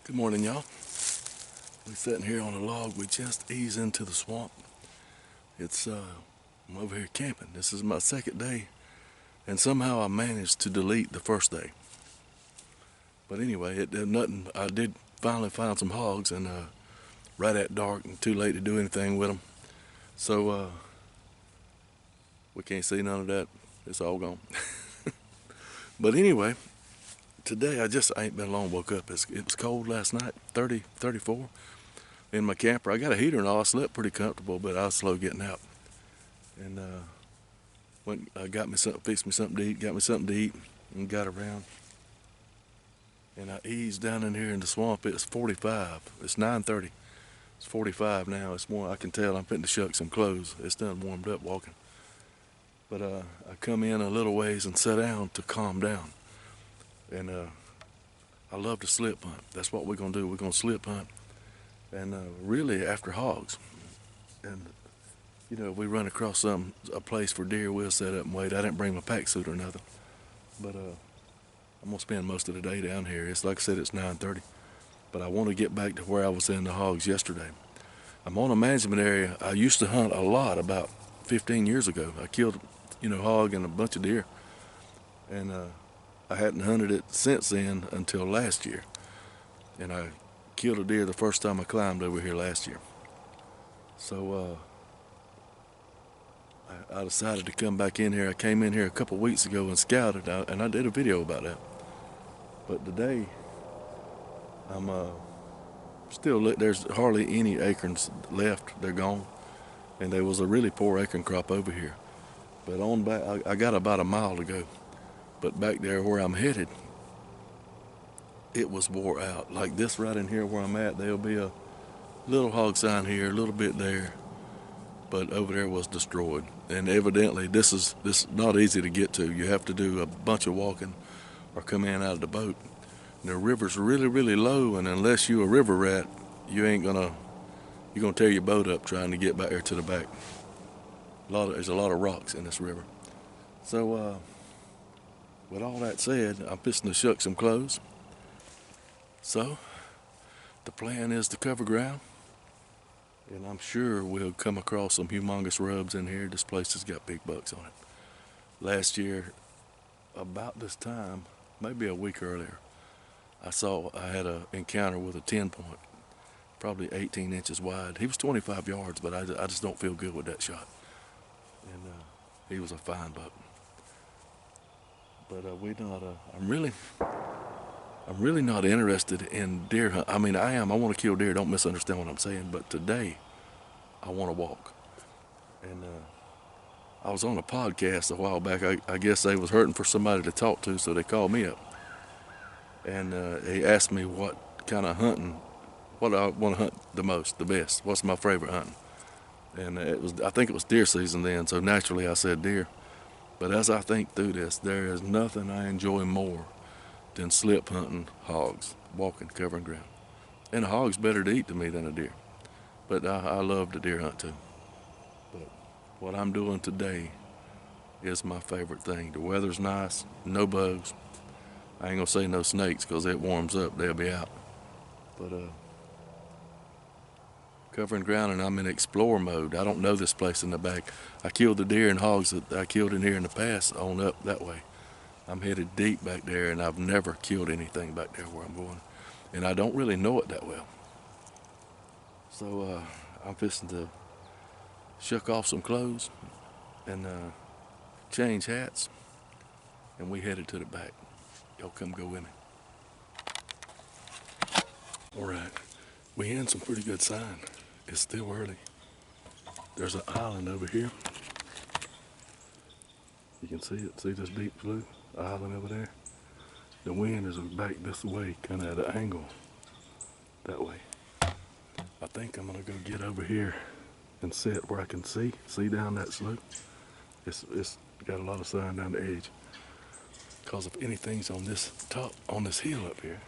Good morning, y'all. We're sitting here on a log. We just eased into the swamp. I'm over here camping. This is my second day, and somehow I managed to delete the first day. But anyway, it did nothing. I did finally find some hogs, and right at dark and too late to do anything with them. So we can't see none of that. It's all gone. But anyway, today I ain't been long. Woke up. It was cold last night, 30, 34. In my camper, I got a heater and all. I slept pretty comfortable, but I was slow getting out. And got me something, fixed me something to eat, got me something to eat, and got around. And I eased down in here in the swamp. It's 45. It's 9:30. It's 45 now. It's more. I can tell I'm fitting to shuck some clothes. It's done warmed up walking. But I come in a little ways and sit down to calm down. And I love to slip hunt. That's what we're gonna do. We're gonna slip hunt. And really after hogs. And you know, if we run across a place for deer, we'll set up and wait. I didn't bring my pack suit or nothing, but I'm gonna spend most of the day down here. It's like I said, it's 9:30, but I want to get back to where I was in the hogs yesterday. I'm on a management area. I used to hunt a lot about 15 years ago. I killed, hog and a bunch of deer, and I hadn't hunted it since then until last year, and I killed a deer the first time I climbed over here last year. So I decided to come back in here. I came in here a couple weeks ago and scouted, and I did a video about that. But today, I'm there's hardly any acorns left. They're gone, and there was a really poor acorn crop over here. But on back, I got about a mile to go. But back there where I'm headed, it was wore out. Like this right in here where I'm at, there'll be a little hog sign here, a little bit there, but over there was destroyed. And evidently this is not easy to get to. You have to do a bunch of walking or come in out of the boat. And the river's really, really low, and unless you're a river rat, you're gonna tear your boat up trying to get back there to the back. There's a lot of rocks in this river. So with all that said, I'm fixing to shuck some clothes. So the plan is to cover ground. And I'm sure we'll come across some humongous rubs in here. This place has got big bucks on it. Last year, about this time, maybe a week earlier, I had an encounter with a 10-point, probably 18 inches wide. He was 25 yards, but I just don't feel good with that shot. And he was a fine buck. But I'm really not interested in deer hunt. I mean, I am. I want to kill deer. Don't misunderstand what I'm saying. But today, I want to walk. And I was on a podcast a while back. I guess they was hurting for somebody to talk to, so they called me up. And he asked me what kind of hunting, what I want to hunt the most, the best. What's my favorite hunting? And I think it was deer season then, so naturally I said deer. But as I think through this, there is nothing I enjoy more than slip hunting hogs, walking, covering ground. And a hog's better to eat to me than a deer. But I love to deer hunt too. But what I'm doing today is my favorite thing. The weather's nice, no bugs. I ain't gonna say no snakes because it warms up, they'll be out. But covering ground, and I'm in explore mode. I don't know this place in the back. I killed the deer and hogs that I killed in here in the past on up that way. I'm headed deep back there, and I've never killed anything back there where I'm going. And I don't really know it that well. So I'm fixing to shuck off some clothes and change hats, and we headed to the back. Y'all come go with me. All right, we in some pretty good sign. It's still early. There's an island over here. You can see it. See this deep blue island over there? The wind is back this way, kind of at an angle that way. I think I'm gonna go get over here and sit where I can see down that slope. It's got a lot of sign down the edge. Because if anything's on this top, on this hill up here,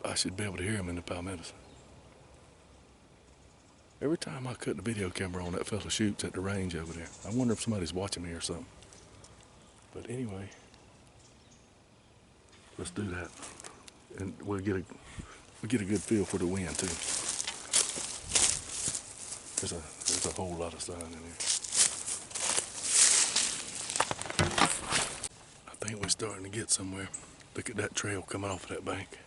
I should be able to hear them in the palmettos. Every time I cut the video camera on, that fella shoots at the range over there. I wonder if somebody's watching me or something. But anyway, Let's do that, and we'll get a good feel for the wind too. There's a whole lot of sign in here. I think we're starting to get somewhere. Look at that trail coming off of that bank.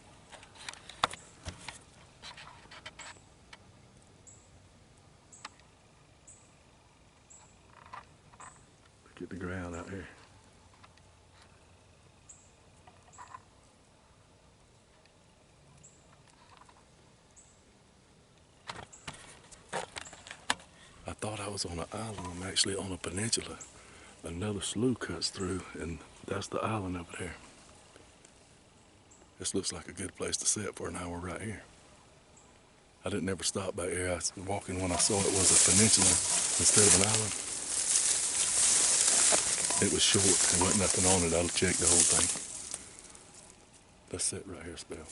Look at the ground out here. I thought I was on an island. I'm actually on a peninsula. Another slough cuts through, and that's the island over there. This looks like a good place to sit for an hour right here. I didn't ever stop back here. I was walking when I saw it was a peninsula instead of an island. It was short. There wasn't nothing on it. I'll check the whole thing. Let's sit right here a spell.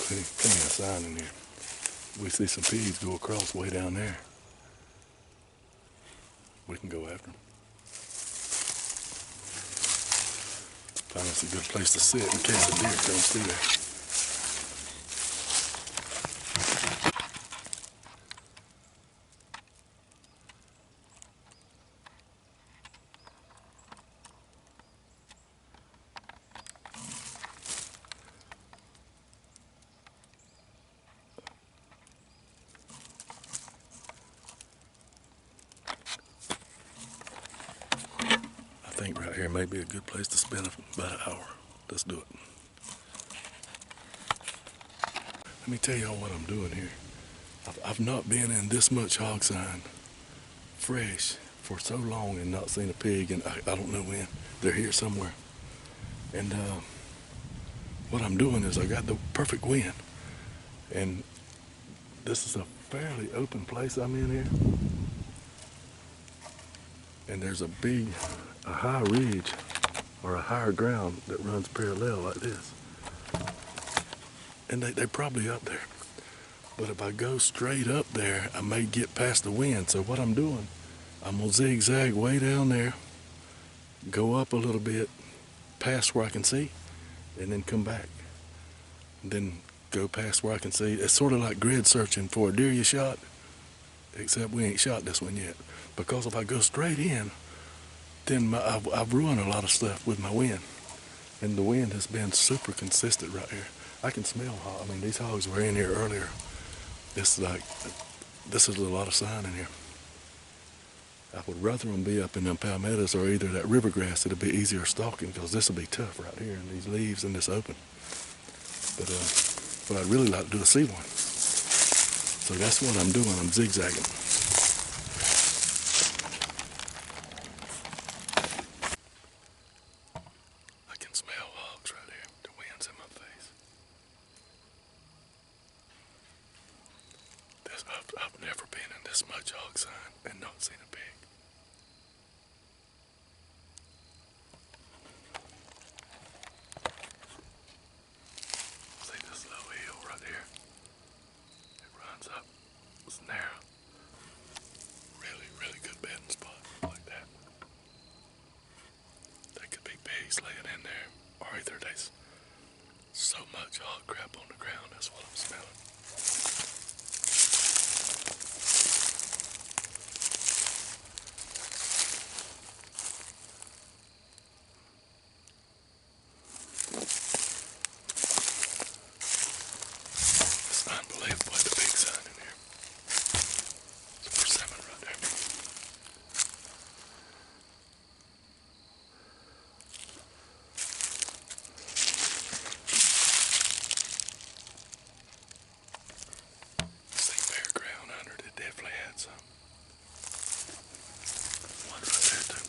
Plenty of sign in here. We see some pigs go across way down there. We can go after them. Find us a good place to sit in case a deer comes through there. I think right here may be a good place to spend about an hour. Let's do it. Let me tell y'all what I'm doing here. I've not been in this much hog sign fresh for so long and not seen a pig, and I don't know when. They're here somewhere. And what I'm doing is I got the perfect wind. And this is a fairly open place I'm in here. And there's a high ridge or a higher ground that runs parallel like this. And they're probably up there. But if I go straight up there, I may get past the wind. So what I'm doing, I'm gonna zigzag way down there, go up a little bit, past where I can see, and then come back. And then go past where I can see. It's sort of like grid searching for a deer you shot, except we ain't shot this one yet. Because if I go straight in, then I've ruined a lot of stuff with my wind. And the wind has been super consistent right here. I can smell hogs. I mean, these hogs were in here earlier. This is a lot of sign in here. I would rather them be up in them palmettos or either that river grass. It'll be easier stalking because this will be tough right here in these leaves and this open. But what I'd really like to do is see one. So that's what I'm doing. I'm zigzagging. I can smell hogs right here. The wind's in my face. I've never been in this much hog sign and not seen a pig. See this low hill right here? It runs up. It's narrow. Really, really good bedding spot like that. There could be pigs laying in there, or either there's so much hog crap on the ground. That's what I'm smelling. Unbelievable at the big sign in here. It's a persimmon right there. See bare ground under it. It definitely had some. One right there too.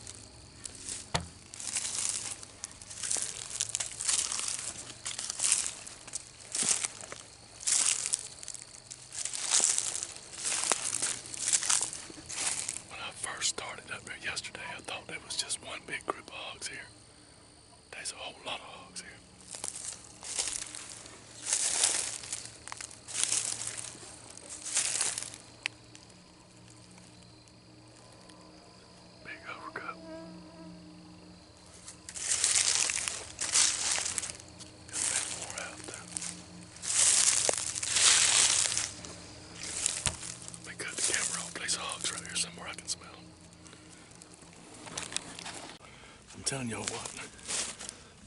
telling y'all what,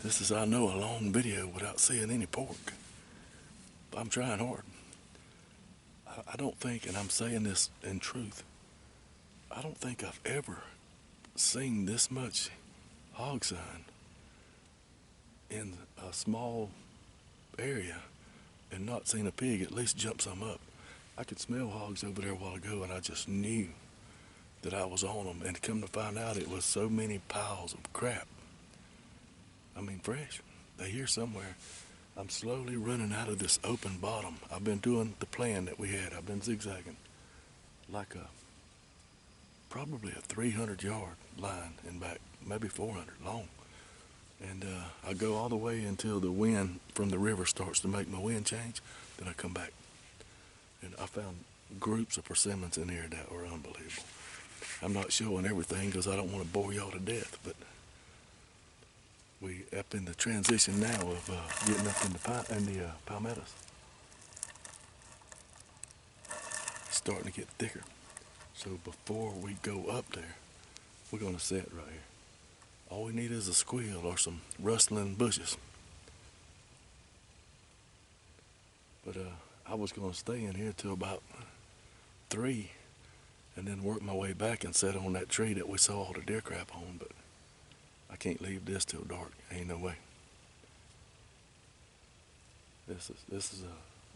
this is, I know, a long video without seeing any pork. I'm trying hard. I don't think, and I'm saying this in truth, I don't think I've ever seen this much hog sign in a small area and not seen a pig at least jump some up. I could smell hogs over there a while ago, and I just knew that I was on them, and to come to find out it was so many piles of crap. I mean, fresh. They're here somewhere. I'm slowly running out of this open bottom. I've been doing the plan that we had. I've been zigzagging like probably a 300-yard line in back, maybe 400 long. And I go all the way until the wind from the river starts to make my wind change. Then I come back. And I found groups of persimmons in here that were unbelievable. I'm not showing everything because I don't want to bore y'all to death, but we up in the transition now of getting up in the palmettos. It's starting to get thicker. So before we go up there, we're going to set right here. All we need is a squeal or some rustling bushes. But I was going to stay in here till about 3 and then work my way back and set on that tree that we saw all the deer crap on, but I can't leave this till dark. Ain't no way.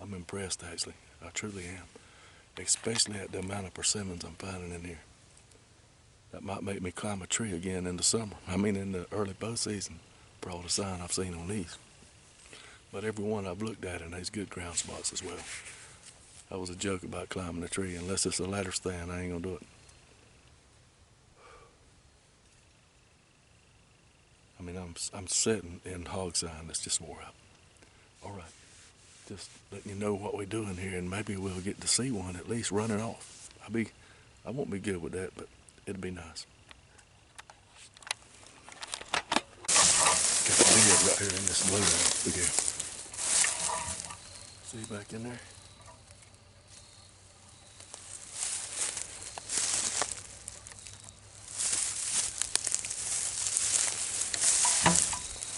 I'm impressed actually. I truly am. Especially at the amount of persimmons I'm finding in here. That might make me climb a tree again in the summer. I mean in the early bow season for all the sign I've seen on these. But every one I've looked at, and there's good ground spots as well. That was a joke about climbing a tree. Unless it's a ladder stand, I ain't gonna do it. I mean, I'm sitting in hog sign that's just wore out. All right, just letting you know what we're doing here, and maybe we'll get to see one at least running off. I won't be good with that, but it'd be nice. Got the lid right here in this blue room again. See back in there?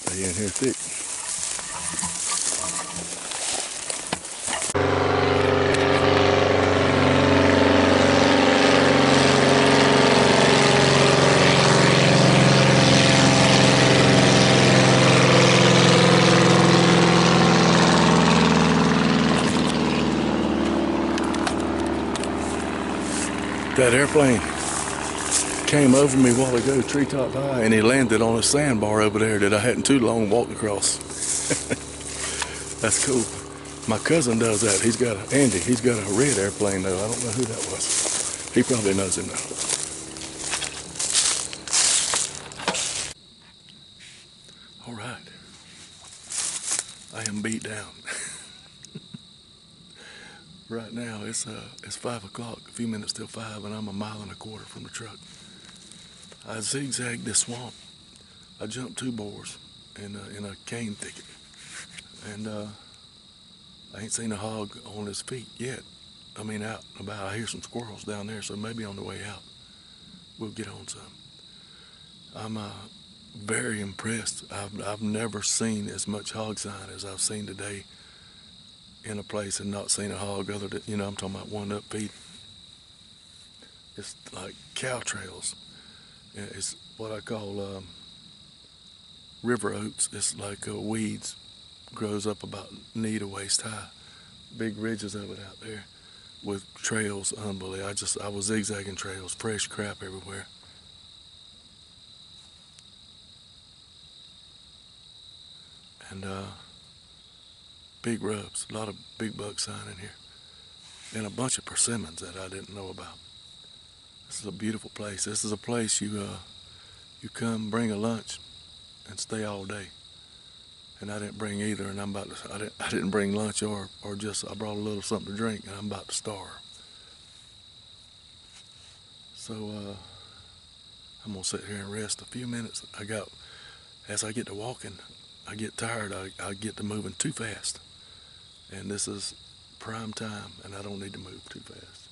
They in here thick. That airplane came over me a while ago, treetop high, and he landed on a sandbar over there that I hadn't too long walked across. That's cool. My cousin does that. He's got a red airplane though. I don't know who that was. He probably knows him now. All right. I am beat down. Right now it's 5 o'clock, a few minutes till 5, and I'm 1.25 miles from the truck. I zigzagged this swamp. I jumped 2 boars in a cane thicket, and I ain't seen a hog on his feet yet. I mean, out and about. I hear some squirrels down there, so maybe on the way out we'll get on some. I'm very impressed. I've never seen as much hog sign as I've seen today in a place and not seen a hog other than, I'm talking about one up feeding. It's like cow trails. It's what I call river oats. It's like weeds, grows up about knee to waist high. Big ridges of it out there with trails, unbelievable. I was zigzagging trails, fresh crap everywhere. And big rubs, a lot of big buck sign in here. And a bunch of persimmons that I didn't know about. This is a beautiful place. This is a place you come, bring a lunch, and stay all day. And I didn't bring either, and I didn't bring lunch or just, I brought a little something to drink, and I'm about to starve. So I'm gonna sit here and rest a few minutes. As I get to walking, I get tired, I get to moving too fast. And this is prime time, and I don't need to move too fast.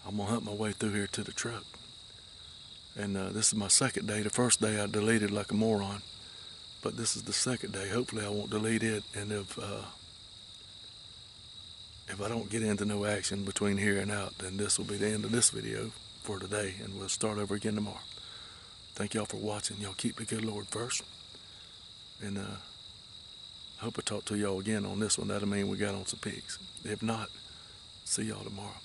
I'm gonna hunt my way through here to the truck And this is my second day. The first day I deleted like a moron, but this is the second day. Hopefully I won't delete it, and if I don't get into no action between here and out, then this will be the end of this video for today, and we'll start over again tomorrow. Thank y'all for watching. Y'all keep the good Lord first, and I hope I talk to y'all again on this one. That'll mean we got on some pigs. If not, see y'all tomorrow.